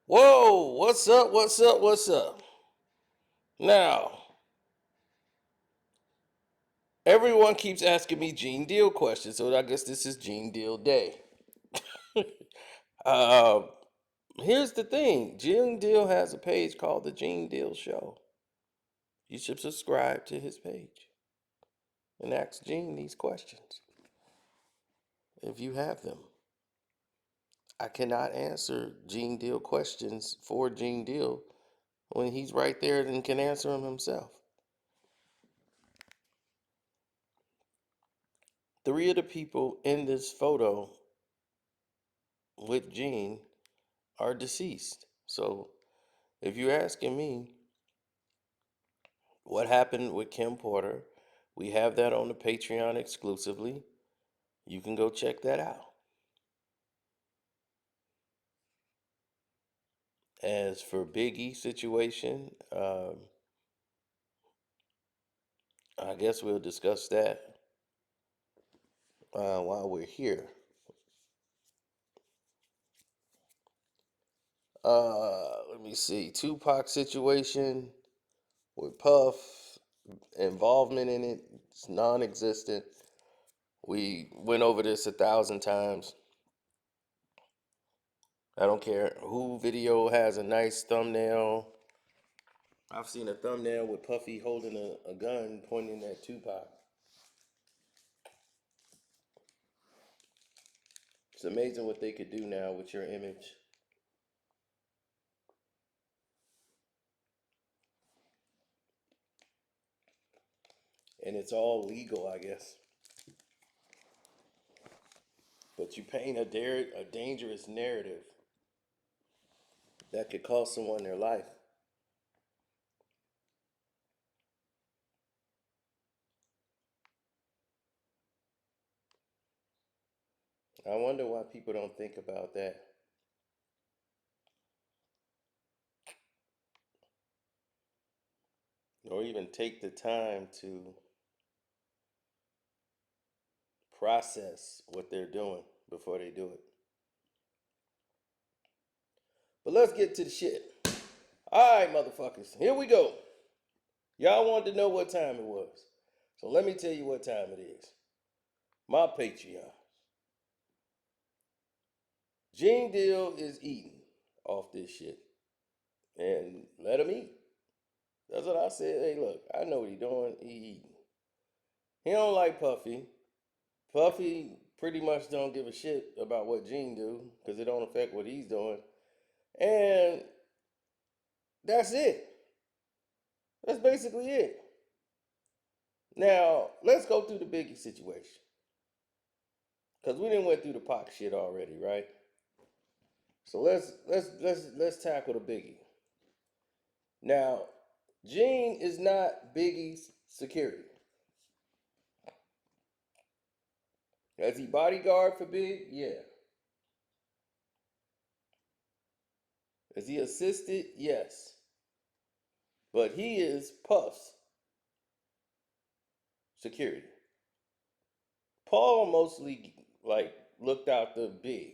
Whoa, what's up? What's up? What's up? Now, everyone keeps asking me Gene Deal questions, so I guess this is Gene Deal Day. uh, Here's the thing Gene Deal has a page called The Gene Deal Show. You should subscribe to his page and ask Gene these questions if you have them. I cannot answer Gene Deal questions for Gene Deal when he's right there and can answer them himself. Three of the people in this photo with Gene are deceased. So if you're asking me what happened with Kim Porter, we have that on the Patreon exclusively. You can go check that out. As for Biggie situation, I guess we'll discuss that while we're here. Let me see. Tupac situation with Puff, involvement in it, it's non-existent. We went over this 1,000 times. I don't care who video has a nice thumbnail. I've seen a thumbnail with Puffy holding a gun pointing at Tupac. It's amazing what they could do now with your image. And it's all legal, I guess. But you paint a dangerous narrative that could cost someone their life. I wonder why people don't think about that. Or even take the time to process what they're doing before they do it. But let's get to the shit. Alright, motherfuckers, here we go. Y'all wanted to know what time it was. So let me tell you what time it is. My Patreon. Gene Deal is eating off this shit. And let him eat. That's what I said. Hey, look, I know what he doing. He eating. He don't like Puffy. Puffy pretty much don't give a shit about what Gene do because it don't affect what he's doing. And that's it. That's basically it. Now, let's go through the Biggie situation. Because we didn't went through the Pac shit already, right? So let's tackle the Biggie. Now, Gene is not Biggie's security. Is he bodyguard for Big? Yeah. Is he assisted? Yes. But he is Puff's security. Paul mostly like looked out the Big.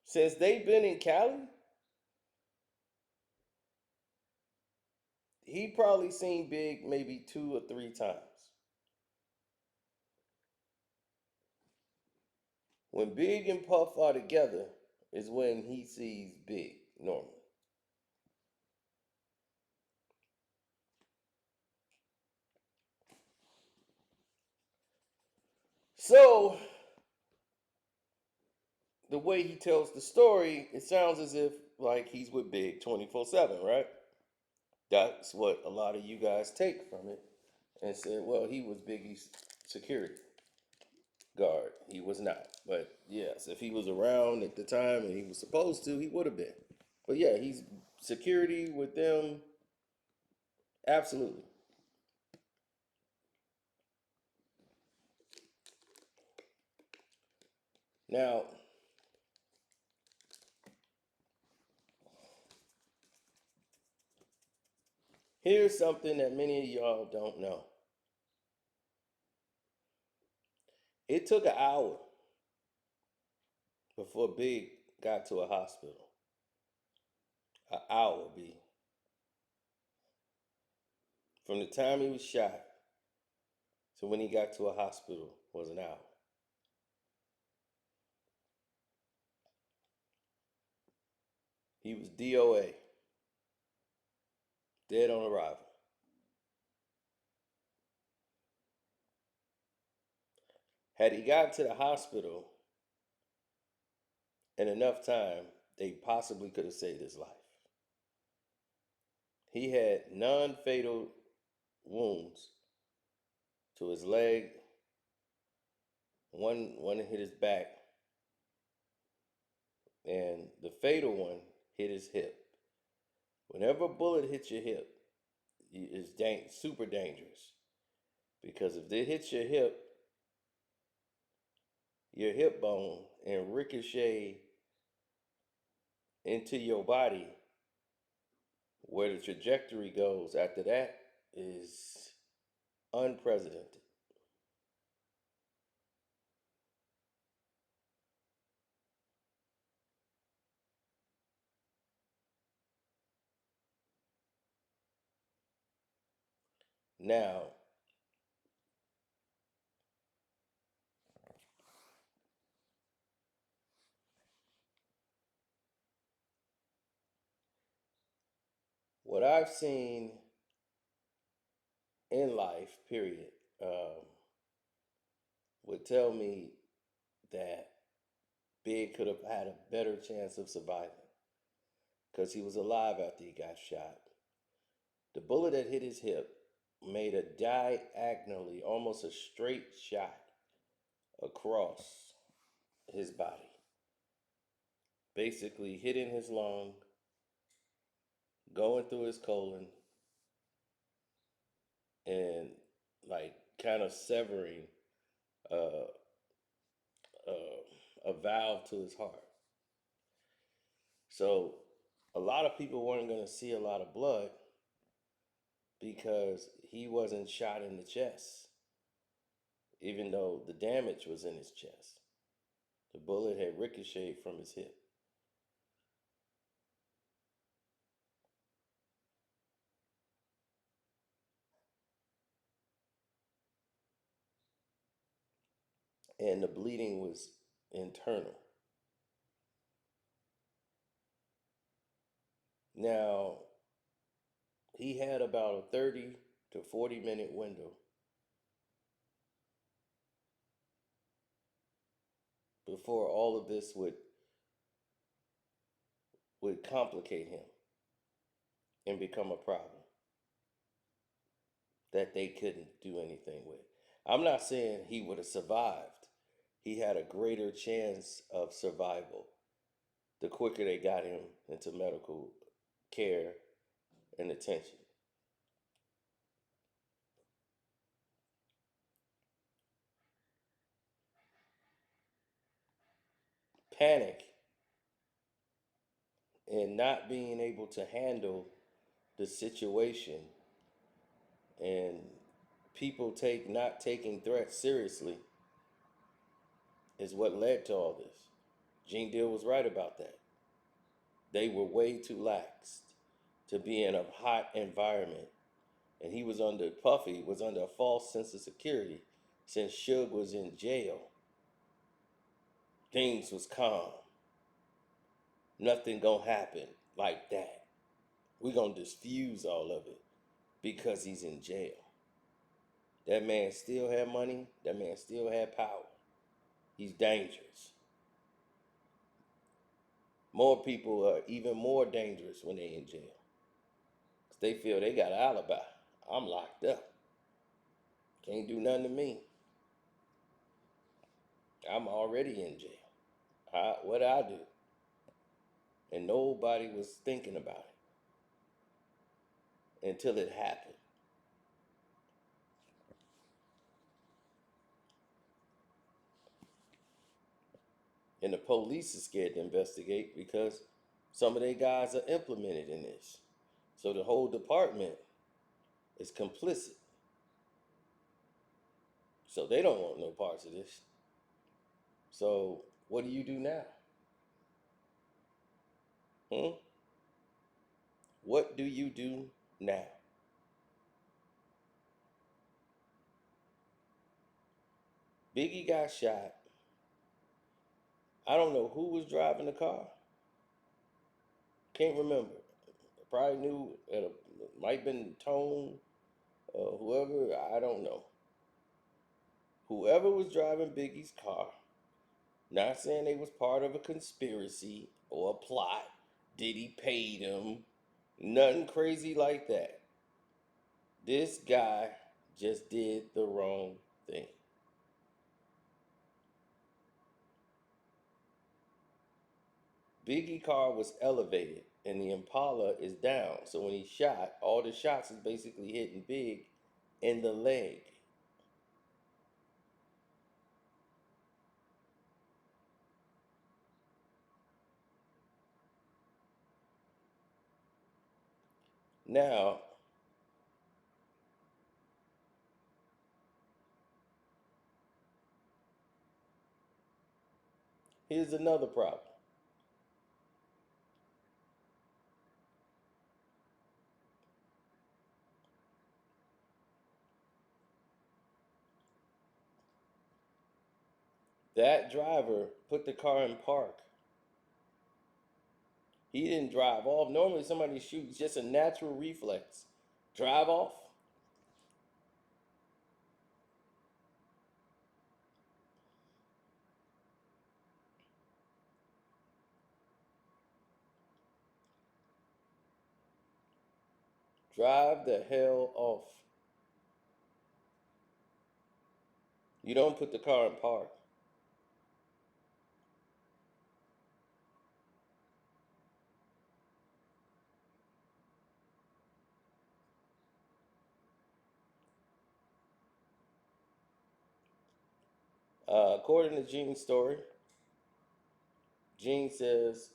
Since they've been in Cali, he probably seen Big maybe 2 or 3 times. When Big and Puff are together is when he sees Big normally. So the way he tells the story, it sounds as if like he's with Big 24/7, right? That's what a lot of you guys take from it and said, well, he was Biggie's security guard. He was not. But yes, if he was around at the time and he was supposed to, he would have been. But yeah, he's security with them. Absolutely. Now, here's something that many of y'all don't know. It took an hour before Big got to a hospital. An hour, B. From the time he was shot to when he got to a hospital was an hour. He was DOA, dead on arrival. Had he gotten to the hospital in enough time, they possibly could have saved his life. He had non fatal wounds to his leg, one hit his back, and the fatal one hit his hip. Whenever a bullet hits your hip, it's super dangerous because if it hits your hip bone, and ricochet into your body, where the trajectory goes after that is unprecedented. Now, what I've seen in life, period, um, would tell me that Big could have had a better chance of surviving because he was alive after he got shot. The bullet that hit his hip made a diagonally, almost a straight shot across his body, basically hitting his lung, going through his colon, and like kind of severing uh, a valve to his heart. So a lot of people weren't going to see a lot of blood because he wasn't shot in the chest, even though the damage was in his chest. The bullet had ricocheted from his hip. And the bleeding was internal. Now, he had about a 30 to 40-minute window before all of this would complicate him and become a problem that they couldn't do anything with. I'm not saying he would have survived. He had a greater chance of survival the quicker they got him into medical care and attention. Panic and not being able to handle the situation and people not taking threats seriously is what led to all this. Gene Deal was right about that. They were way too lax to be in a hot environment. And Puffy was under a false sense of security since Suge was in jail. Things was calm. Nothing gonna happen like that. We gonna diffuse all of it because he's in jail. That man still had money. That man still had power. He's dangerous. More people are even more dangerous when they in jail. 'Cause they feel they got an alibi. I'm locked up. Can't do nothing to me. I'm already in jail. What I do? And nobody was thinking about it until it happened. And the police is scared to investigate because some of their guys are implemented in this. So the whole department is complicit. So they don't want no parts of this. So what do you do now? Hmm? What do you do now? Biggie got shot. I don't know who was driving the car. Can't remember. Probably knew it might have been Tone or whoever. I don't know. Whoever was driving Biggie's car, not saying they was part of a conspiracy or a plot. Diddy paid them. Nothing crazy like that. This guy just did the wrong thing. Biggie car was elevated and the Impala is down. So when he shot, all the shots is basically hitting Big in the leg. Now, here's another problem. That driver put the car in park. He didn't drive off. Normally, somebody shoots just a natural reflex. Drive off. Drive the hell off. You don't put the car in park. According to Gene's story, Gene says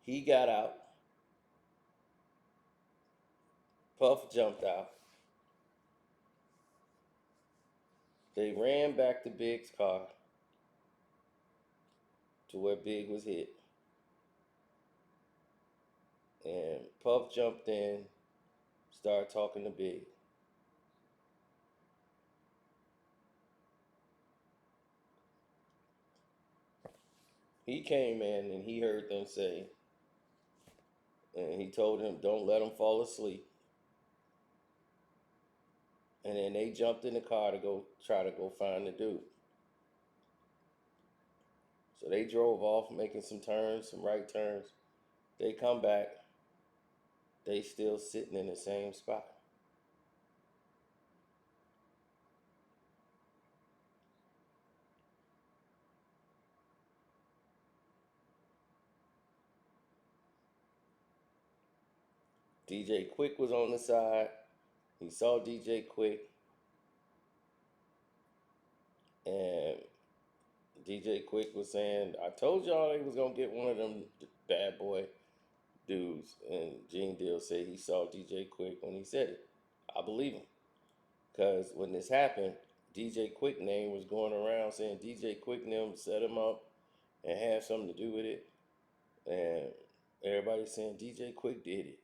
he got out. Puff jumped out. They ran back to Big's car to where Big was hit. And Puff jumped in, started talking to Big. He came in and he heard them say, and he told him, don't let him fall asleep. And then they jumped in the car to go try to go find the dude. So they drove off, making some turns, some right turns. They come back, they still sitting in the same spot. DJ Quik was on the side. He saw DJ Quik, and DJ Quik was saying, I told y'all they was going to get one of them bad boy dudes. And Gene Deal said he saw DJ Quik when he said it. I believe him. Because when this happened, DJ Quik name was going around saying DJ Quik them set him up and had something to do with it. And everybody's saying DJ Quik did it.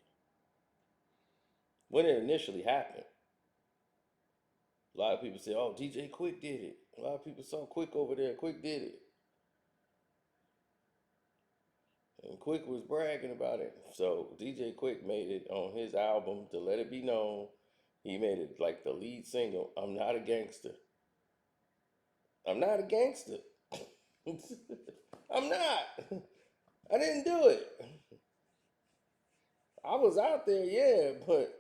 When it initially happened, a lot of people said, oh, DJ Quik did it. A lot of people saw Quik over there. Quik did it. And Quik was bragging about it. So DJ Quik made it on his album to Let It Be Known. He made it like the lead single, I'm Not a Gangster. I'm not a gangster. I'm not. I didn't do it. I was out there, yeah, but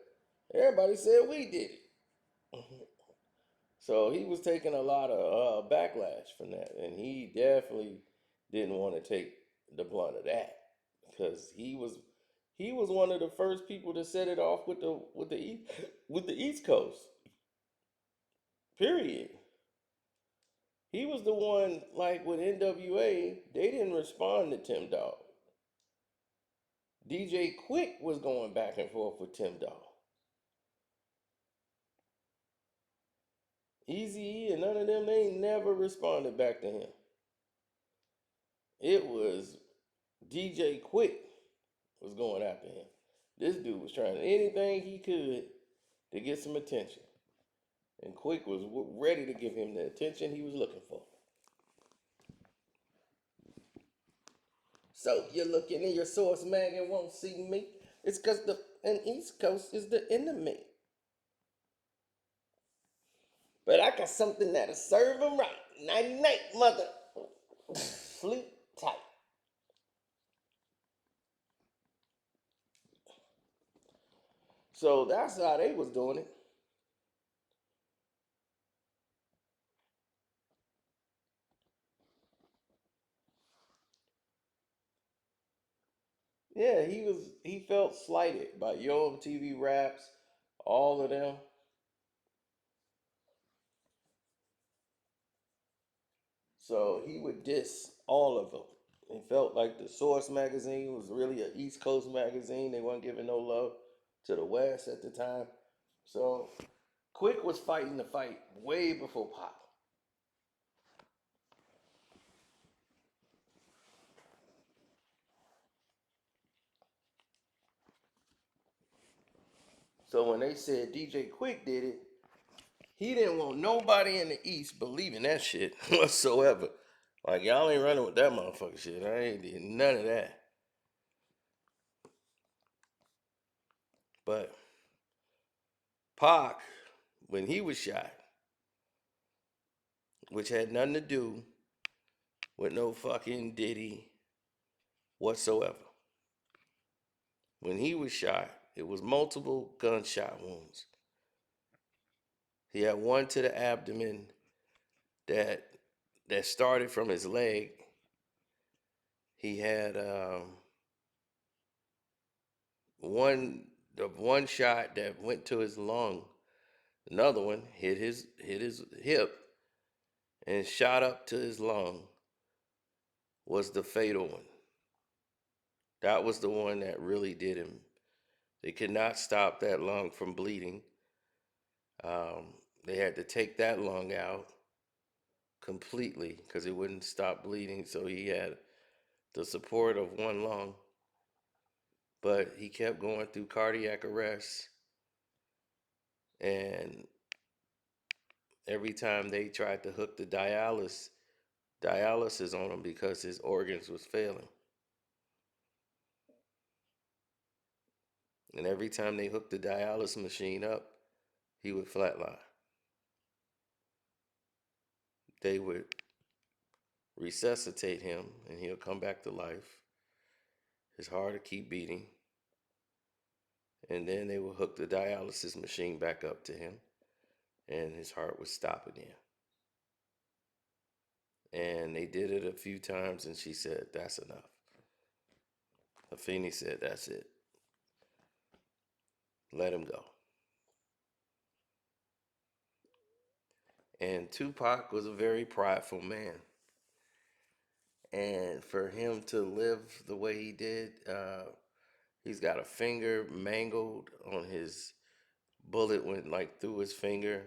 everybody said we did it. So he was taking a lot of backlash from that, and he definitely didn't want to take the blunt of that because he was one of the first people to set it off with the East Coast. Period. He was the one like with NWA. They didn't respond to Tim Dog. DJ Quik was going back and forth with Tim Dog. Easy E and none of them, they never responded back to him. It was DJ Quik was going after him. This dude was trying anything he could to get some attention. And Quik was ready to give him the attention he was looking for. So you're looking in your source mag and won't see me. It's because the East Coast is the enemy. But I got something that'll serve them right. Nighty night, mother. Sleep tight. So that's how they was doing it. Yeah, he felt slighted by Yo MTV Raps, all of them. So he would diss all of them. He felt like the Source magazine was really an East Coast magazine. They weren't giving no love to the West at the time. So Quick was fighting the fight way before Pop. So when they said DJ Quik did it, he didn't want nobody in the East believing that shit whatsoever. Like, y'all ain't running with that motherfucker shit. I ain't did none of that. But Pac, when he was shot, which had nothing to do with no fucking Diddy whatsoever. When he was shot, it was multiple gunshot wounds. He had one to the abdomen that started from his leg. He had one shot that went to his lung. Another one hit his hip and shot up to his lung. Was the fatal one. That was the one that really did him. They could not stop that lung from bleeding. Um, they had to take that lung out completely because it wouldn't stop bleeding. So he had the support of one lung, but he kept going through cardiac arrest. And every time they tried to hook the dialysis on him because his organs was failing. And every time they hooked the dialysis machine up, he would flatline. They would resuscitate him and he'll come back to life. His heart would keep beating. And then they would hook the dialysis machine back up to him and his heart would stop again. And they did it a few times and she said, that's enough. Afeni said, that's it. Let him go. And Tupac was a very prideful man. And for him to live the way he did, he's got a finger mangled on his bullet went like through his finger.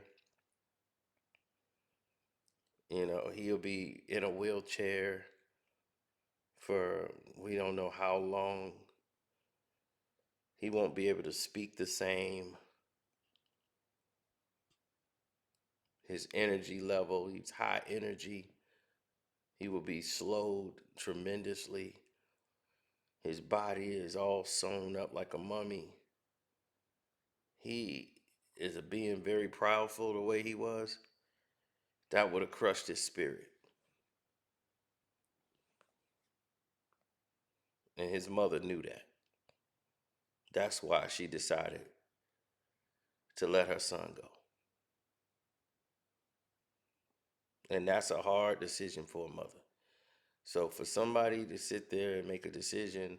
You know, he'll be in a wheelchair for we don't know how long. He won't be able to speak the same. His energy level, he's high energy. He will be slowed tremendously. His body is all sewn up like a mummy. He is a being very proudful the way he was. That would have crushed his spirit. And his mother knew that. That's why she decided to let her son go. And that's a hard decision for a mother. So for somebody to sit there and make a decision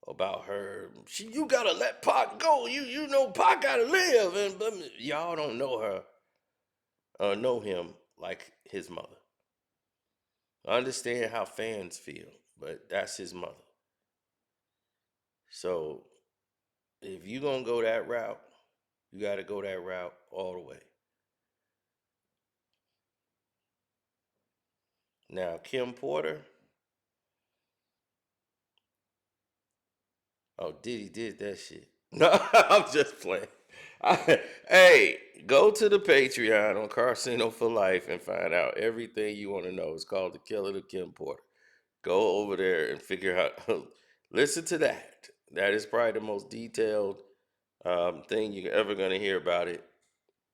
about her, you gotta let Pac go. You know Pac gotta live, and but y'all don't know her or know him like his mother. I understand how fans feel, but that's his mother. So if you gonna go that route, you gotta go that route all the way. Now Kim Porter, Oh, Diddy did that shit. No, I'm just playing. Hey, go to the Patreon on Carcino for Life and find out everything you want to know. It's called The Killer of Kim Porter. Go over there and figure out. Listen to that. That is probably the most detailed thing you're ever going to hear about it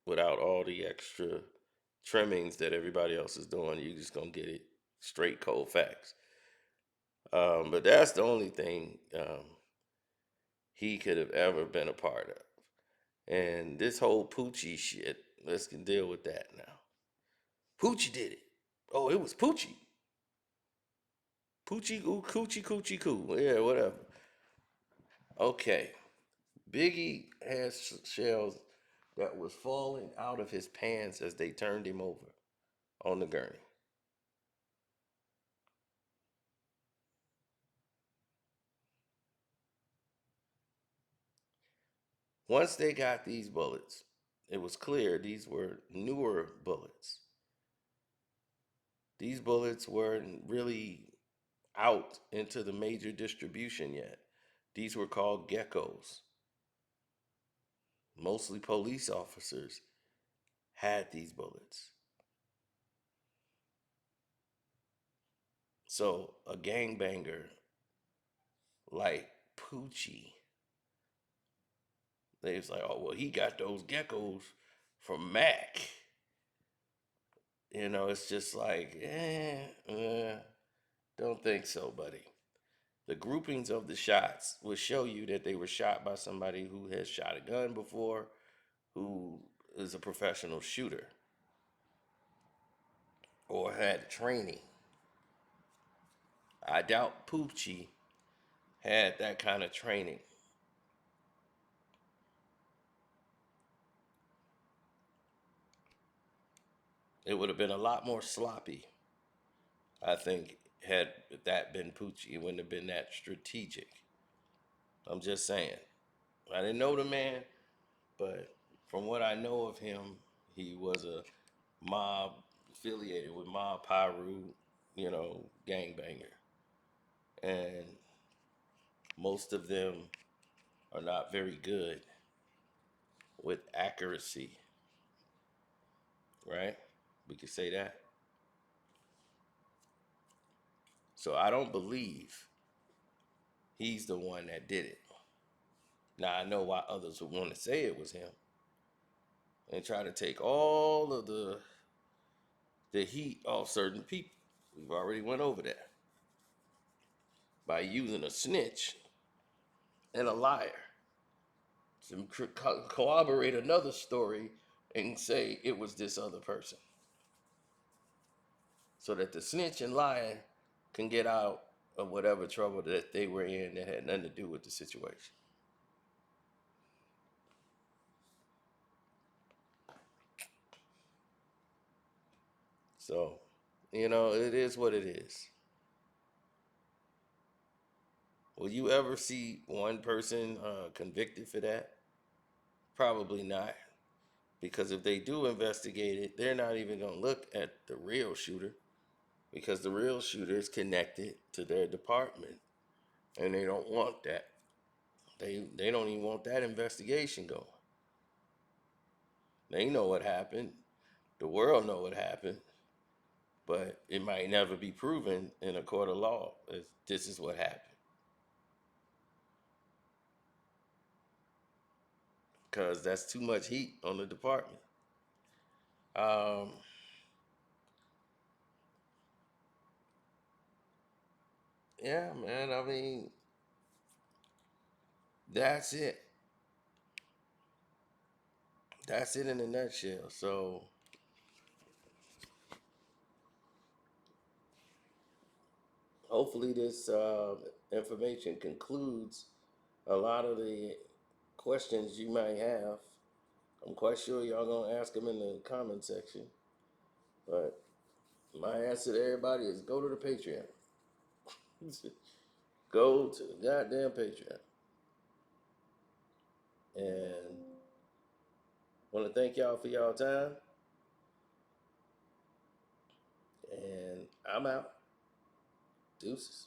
without all the extra trimmings that everybody else is doing. You're just going to get it straight cold facts. But that's the only thing he could have ever been a part of. And this whole Poochie shit, let's can deal with that now. Poochie did it. Oh, it was Poochie. Poochie, ooh, coochie, coochie, coo. Yeah, whatever. Okay. Biggie has shells that was falling out of his pants as they turned him over on the gurney. Once they got these bullets, it was clear these were newer bullets. These bullets weren't really out into the major distribution yet. These were called geckos. Mostly police officers had these bullets. So a gangbanger like Poochie, they was like, oh well, he got those geckos from Mac. You know, it's just like, don't think so, buddy. The groupings of the shots will show you that they were shot by somebody who has shot a gun before, who is a professional shooter or had training. I doubt Poochie had that kind of training. It would have been a lot more sloppy, I think, had that been Poochie. It wouldn't have been that strategic. I'm just saying. I didn't know the man, but from what I know of him, he was a mob affiliated with Mob Pyru, gangbanger. And most of them are not very good with accuracy, right? We could say that. So I don't believe he's the one that did it. Now I know why others would want to say it was him and try to take all of the heat off certain people. We've already went over that by using a snitch and a liar to corroborate another story and say it was this other person, so that the snitch and liar can get out of whatever trouble that they were in that had nothing to do with the situation. So, it is what it is. Will you ever see one person convicted for that? Probably not. Because if they do investigate it, they're not even going to look at the real shooter, because the real shooter is connected to their department and they don't want that. They don't even want that investigation going. They know what happened. The world know what happened, but it might never be proven in a court of law as this is what happened, because that's too much heat on the department. Um, yeah, man. I mean, that's it. That's it in a nutshell. So hopefully this information concludes a lot of the questions you might have. I'm quite sure y'all gonna ask them in the comment section. But my answer to everybody is go to the Patreon. Go to the goddamn Patreon. And want to thank y'all for y'all time. And I'm out. Deuces.